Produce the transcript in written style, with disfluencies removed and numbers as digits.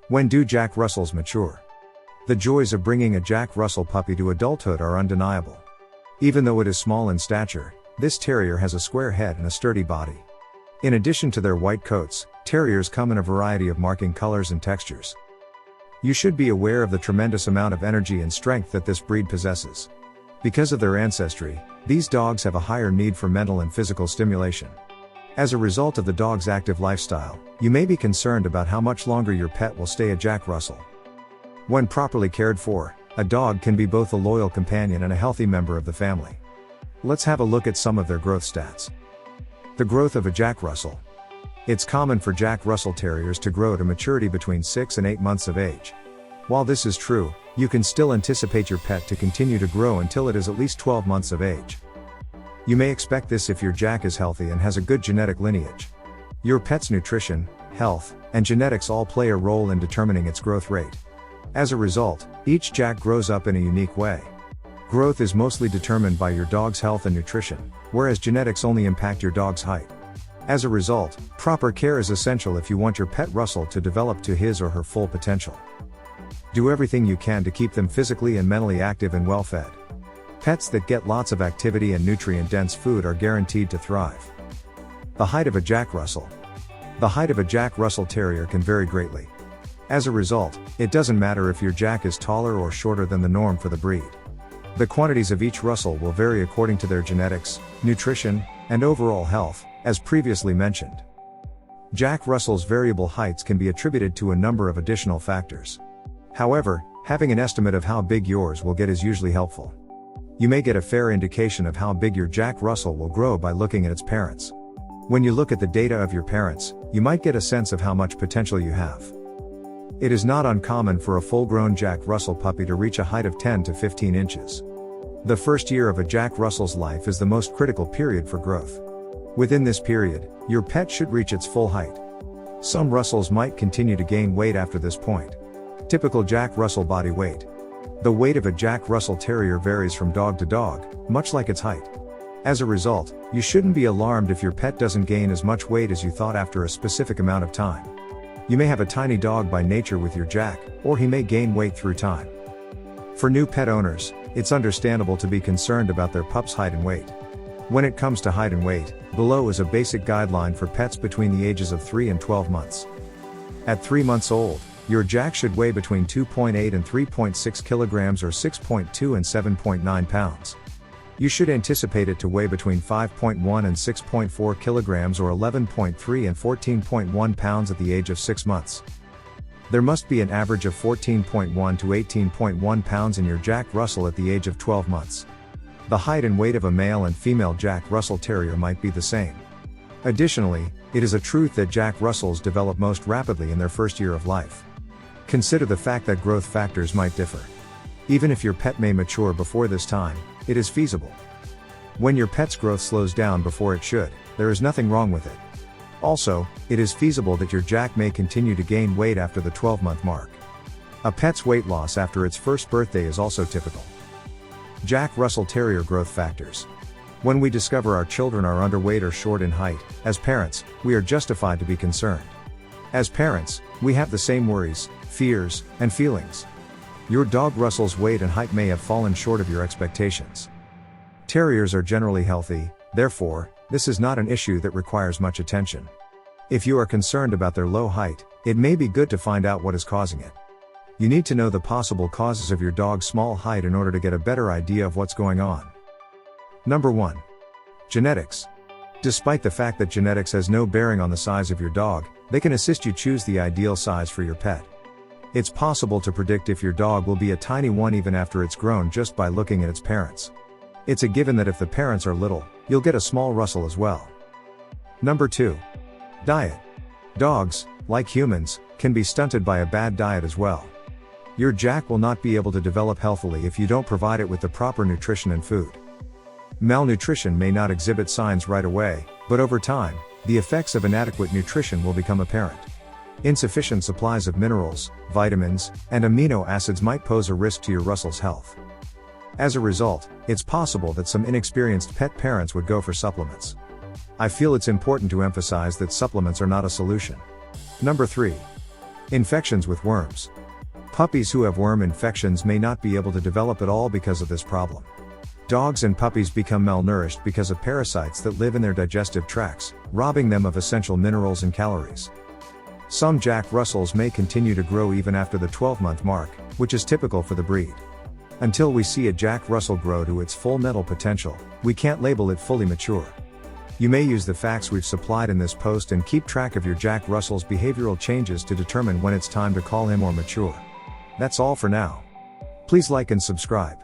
When do Jack Russells mature? The joys of bringing a Jack Russell puppy to adulthood are undeniable. Even though it is small in stature, this terrier has a square head and a sturdy body. In addition to their white coats, terriers come in a variety of marking colors and textures. You should be aware of the tremendous amount of energy and strength that this breed possesses. Because of their ancestry, these dogs have a higher need for mental and physical stimulation. As a result of the dog's active lifestyle, you may be concerned about how much longer your pet will stay a Jack Russell. When properly cared for, a dog can be both a loyal companion and a healthy member of the family. Let's have a look at some of their growth stats. The growth of a Jack Russell. It's common for Jack Russell Terriers to grow to maturity between 6 and 8 months of age. While this is true, you can still anticipate your pet to continue to grow until it is at least 12 months of age. You may expect this if your Jack is healthy and has a good genetic lineage. Your pet's nutrition, health, and genetics all play a role in determining its growth rate. As a result, each Jack grows up in a unique way. Growth is mostly determined by your dog's health and nutrition, whereas genetics only impact your dog's height. As a result, proper care is essential if you want your pet Russell to develop to his or her full potential. Do everything you can to keep them physically and mentally active and well fed. Pets that get lots of activity and nutrient-dense food are guaranteed to thrive. The height of a Jack Russell. The height of a Jack Russell Terrier can vary greatly. As a result, it doesn't matter if your Jack is taller or shorter than the norm for the breed. The quantities of each Russell will vary according to their genetics, nutrition, and overall health, as previously mentioned. Jack Russell's variable heights can be attributed to a number of additional factors. However, having an estimate of how big yours will get is usually helpful. You may get a fair indication of how big your Jack Russell will grow by looking at its parents. When you look at the data of your parents, you might get a sense of how much potential you have. It is not uncommon for a full-grown Jack Russell puppy to reach a height of 10 to 15 inches. The first year of a Jack Russell's life is the most critical period for growth. Within this period, your pet should reach its full height. Some Russells might continue to gain weight after this point. Typical Jack Russell body weight. The weight of a Jack Russell Terrier varies from dog to dog, much like its height. As a result, you shouldn't be alarmed if your pet doesn't gain as much weight as you thought after a specific amount of time. You may have a tiny dog by nature with your Jack, or he may gain weight through time. For new pet owners, it's understandable to be concerned about their pup's height and weight. When it comes to height and weight, below is a basic guideline for pets between the ages of 3 and 12 months. At 3 months old, your Jack should weigh between 2.8 and 3.6 kilograms or 6.2 and 7.9 pounds. You should anticipate it to weigh between 5.1 and 6.4 kilograms or 11.3 and 14.1 pounds at the age of 6 months. There must be an average of 14.1 to 18.1 pounds in your Jack Russell at the age of 12 months. The height and weight of a male and female Jack Russell Terrier might be the same. Additionally, it is a truth that Jack Russells develop most rapidly in their first year of life. Consider the fact that growth factors might differ. Even if your pet may mature before this time, it is feasible. When your pet's growth slows down before it should, there is nothing wrong with it. Also, it is feasible that your Jack may continue to gain weight after the 12-month mark. A pet's weight loss after its first birthday is also typical. Jack Russell Terrier growth factors. When we discover our children are underweight or short in height, as parents, we are justified to be concerned. As parents, we have the same worries, fears, and feelings. Your dog Russell's weight and height may have fallen short of your expectations. Terriers are generally healthy, therefore, this is not an issue that requires much attention. If you are concerned about their low height, it may be good to find out what is causing it. You need to know the possible causes of your dog's small height in order to get a better idea of what's going on. Number 1. Genetics. Despite the fact that genetics has no bearing on the size of your dog, they can assist you choose the ideal size for your pet. It's possible to predict if your dog will be a tiny one even after it's grown just by looking at its parents. It's a given that if the parents are little, you'll get a small Russell as well. Number 2. Diet. Dogs, like humans, can be stunted by a bad diet as well. Your Jack will not be able to develop healthily if you don't provide it with the proper nutrition and food. Malnutrition may not exhibit signs right away, but over time, the effects of inadequate nutrition will become apparent. Insufficient supplies of minerals, vitamins, and amino acids might pose a risk to your Russell's health. As a result, it's possible that some inexperienced pet parents would go for supplements. I feel it's important to emphasize that supplements are not a solution. Number 3. Infections with worms. Puppies who have worm infections may not be able to develop at all because of this problem. Dogs and puppies become malnourished because of parasites that live in their digestive tracts, robbing them of essential minerals and calories. Some Jack Russells may continue to grow even after the 12-month mark, which is typical for the breed. Until we see a Jack Russell grow to its full mental potential, we can't label it fully mature. You may use the facts we've supplied in this post and keep track of your Jack Russell's behavioral changes to determine when it's time to call him or mature. That's all for now. Please like and subscribe.